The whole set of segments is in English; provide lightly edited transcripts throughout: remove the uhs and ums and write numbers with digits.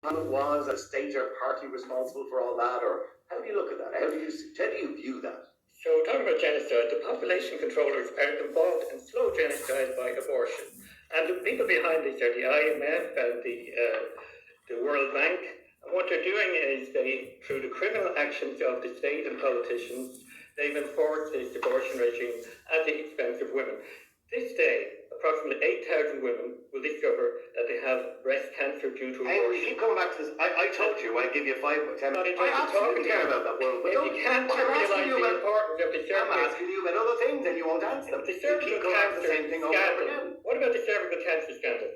Was a state or party responsible for all that, or how do you look at that? How do you view that? So, talking about genocide, the population controllers are involved in slow genocide by abortion. And the people behind this are the IMF and the World Bank. And what they're doing is through the criminal actions of the state and politicians, they've enforced this abortion regime at the expense of women. This day, approximately 8,000 women will discover that they have breast cancer due to abortion. And we keep coming back to this. I told you I'd give you 5 or 10 minutes. I absolutely care about that world. But you can't realise the importance of the cervical. I'm asking you about other things and you won't answer them. The cervical cancer the same thing over and over again. What about the cervical cancer scandal?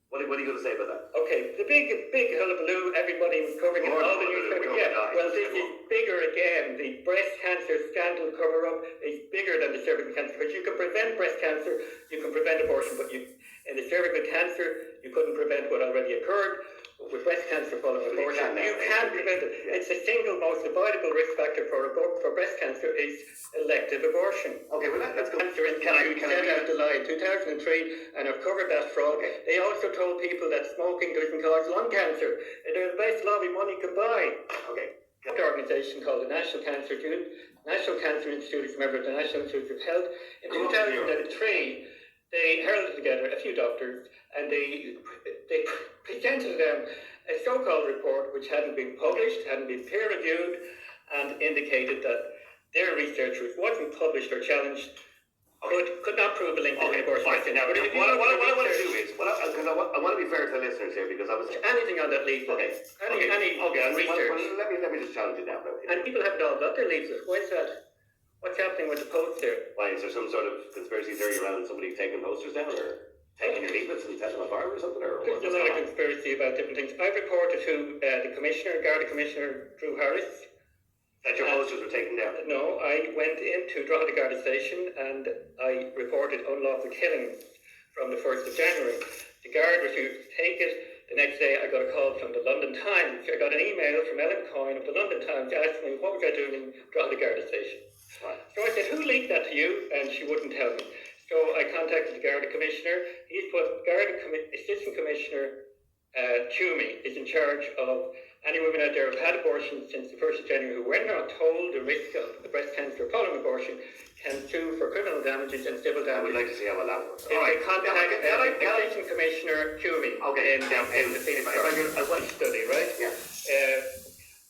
What are you going to say about that? Okay, the big hullabaloo, everybody was covering it, all the newspapers. Yeah, well, this is bigger again. The breast cancer scandal cover-up is bigger than the cervical cancer, because you can prevent breast cancer, you can prevent abortion, but in the cervical cancer, you couldn't prevent what already occurred. But with breast cancer following abortion, you can prevent it. It's the single most avoidable risk factor for breast cancer is elective abortion. Okay, well let's go. Cancer in the lie in 2003, and I've covered that fraud. Okay. They also told people that smoking doesn't cause lung cancer. They're the best lobby money could buy. Okay. An organisation called the National Cancer Institute. National Cancer Institute is a member of the National Institute of Health. In 2003, they held together a few doctors and they presented them a so-called report which hadn't been published, hadn't been peer-reviewed, and indicated that their research, which wasn't published or challenged, could not prove a link to abortion. Now, what I want to do is, because I want to be fair to the listeners here, because I was anything on that leaflet. Any research. Let me just challenge it now. And people haven't all got their leaflets. Why is that? What's happening with the posts there? Why, is there some sort of conspiracy theory around somebody taking posters down, or taking your leaflets and setting them on fire or something? Or there's a lot of conspiracy about different things. I reported to the commissioner, Garda Commissioner Drew Harris, that your posters were taken down. No, I went into Drogheda Garda Station and I reported unlawful killings from the 1st of January. The guard refused to take it. The next day I got a call from the London Times. I got an email from Ellen Coyne of the London Times asking me what was I doing in Drogheda Garda Station. So I said, who leaked that to you? And she wouldn't tell me. So I contacted the Garda Commissioner. He's put Assistant Commissioner Toomey is in charge of any women out there who've had abortions since the 1st of January who were not told the risk of the breast cancer following abortion can sue for criminal damages and civil damages. I would like to see how well that works. Contact Assistant Commissioner Toomey in the Phoenix study, right? Yeah.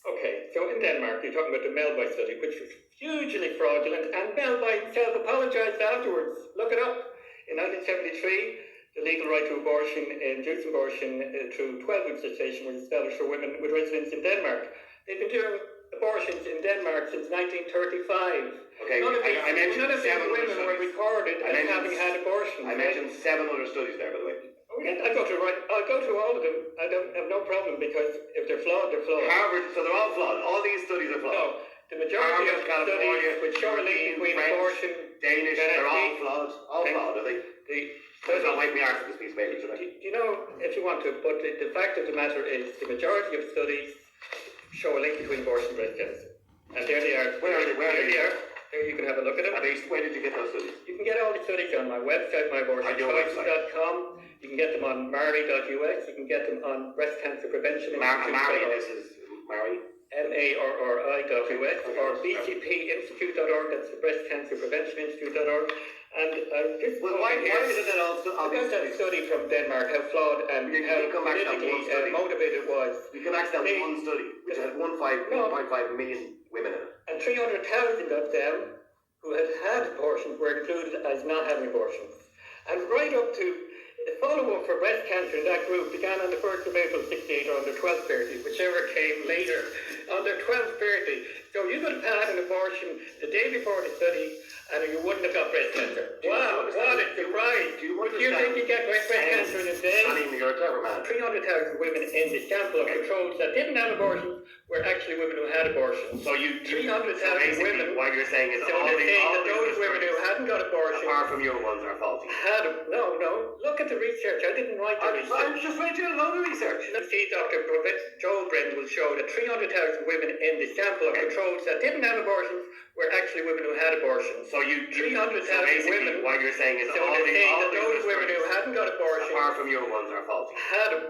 Okay, so in Denmark, you're talking about the Melby study, which was hugely fraudulent, and Melby himself apologised afterwards. Look it up. In 1973, the legal right to abortion, induced abortion through 12-week gestation was established for women with residence in Denmark. They've been doing abortions in Denmark since 1935. Okay, none of these women were recorded as having had abortions. I mentioned 7 other studies there, by the way. I'll go through all of them. I don't have no problem, because if they're flawed, they're flawed. Harvard, so they're all flawed. All these studies are flawed. No, the majority of studies which show a link between abortion, Danish, they're all flawed. All flawed, are they? Let's not wipe me out for this piece of paper today. You know, if you want to, but the fact of the matter is the majority of studies show a link between abortion and breast cancer. And there they are. Where are they? There you can have a look at them. Where did you get those studies? You can get all the studies on my website, myabortionchoices.com. You can get them on Mari.us. You can get them on Breast Cancer Prevention Institute. Mari, this is Mari? MARRI.us or bcpinstitute.org. That's the Breast Cancer Prevention Institute.org. And why is it that all because that study from Denmark, how flawed and how politically motivated it was. You come back to that one study, which had 1.5 million women in it. And 300,000 of them who had abortions were included as not having abortions. And right up to the follow-up for breast cancer in that group began on the 1st of April 68 or under 1230, whichever came later, under 1230. So you could have had an abortion the day before the study and you wouldn't have got breast cancer. Wow, what a surprise. Do you think you get breast cancer in a day? You're a clever man. 300,000 women in the sample of controls that didn't have abortions were actually women who had abortions. So 300,000 women. What you're saying is those women who hadn't got abortions, apart from your ones, are faulty. No. Look at the research. I didn't write the research. I'm just reading a load of research. See, Dr. Joel Brennan will show that 300,000 women in the sample of controls controls that didn't have abortions were actually women who had abortions. So you 300,000 so basically women. what you're saying is So all they're saying that these those women who research, hadn't got abortions apart from your ones, are faulty.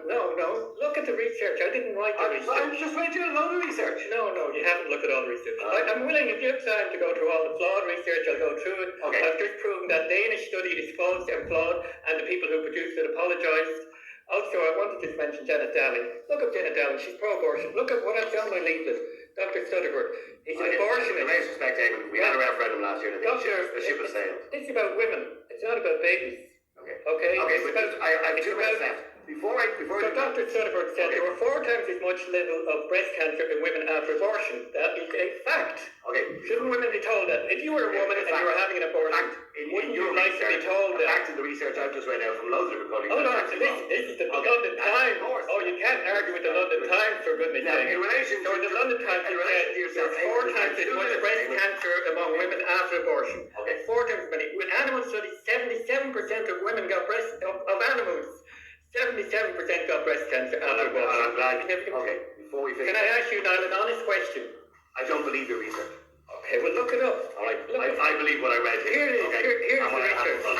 no. Look at the research. I didn't write the research. I'm just waiting to do a load of research. No, you haven't looked at all the research. I'm willing, if you have time to go through all the flawed research, I'll go through it. Okay. I've just proven that Danish study is false and flawed, and the people who produced it apologised. Also, I wanted to mention Janet Daly. Look at Janet Daly, she's pro-abortion. Look at what I've done my leaflet. Dr. Stutterford, he's an abortionist. In respect, Eamon, we had a referendum last year and I think the ship has sailed. This is about women. It's not about babies. Okay, but I have 2 minutes left. Before So Dr. Stutterford said there were 4 times as much level of breast cancer in women after abortion. That is a fact. Okay. Shouldn't women be told that? If you were a woman and you were having an abortion, wouldn't you like to be told that? Back to the research I've just read out from loads of colleagues. Hold on, this is the London Times. Oh, you can't argue with the London Times, for goodness sake. In relation So in the London Times, there's 4 times as much breast cancer among women after abortion. Okay. 4 times as many. With animal studies, 77% of women got of animals. 77% got breast cancer after abortion. I'm glad. Okay, before we finish. Can I ask you, Niall, an honest question? I don't believe your research. Okay, well look it up. All right, I believe what I read here. Here's Okay. the research.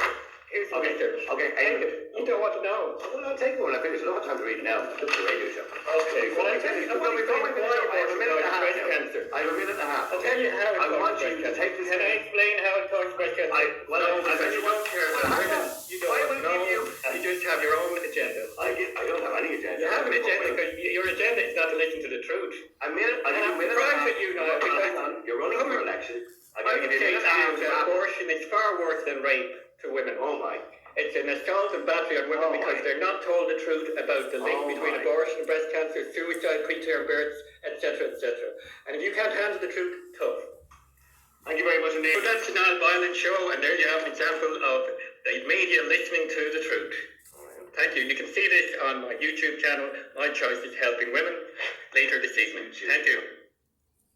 Here's the Okay. research. Okay, You don't want to know. Well, I'll take one when I finish. I don't have time to read it now. It's a radio show. Okay, well I tell you, I'm going to why abortion causes breast cancer. I have a minute and a half. I'll tell you how it I want causes you breast to cancer. take this. Can I explain how it causes breast cancer? I bet you won't care. You don't know. You just have your own agenda. I don't have any agenda. You have an agenda because your agenda is not to listen to the truth. I give you a minute and a surprised half. at you now, Hang because on. You're running for election. I would say to you that abortion is far worse than rape to women. Oh my. It's an assault and battery on women because they're not told the truth about the link between abortion, breast cancer, suicide, preterm births, etc., etc. And if you can't handle the truth, tough. Thank you very much indeed. So that's the Niall Boylan show, and there you have an example of the media listening to the truth. Thank you. You can see this on my YouTube channel, My Choice is Helping Women, later this evening. Thank you.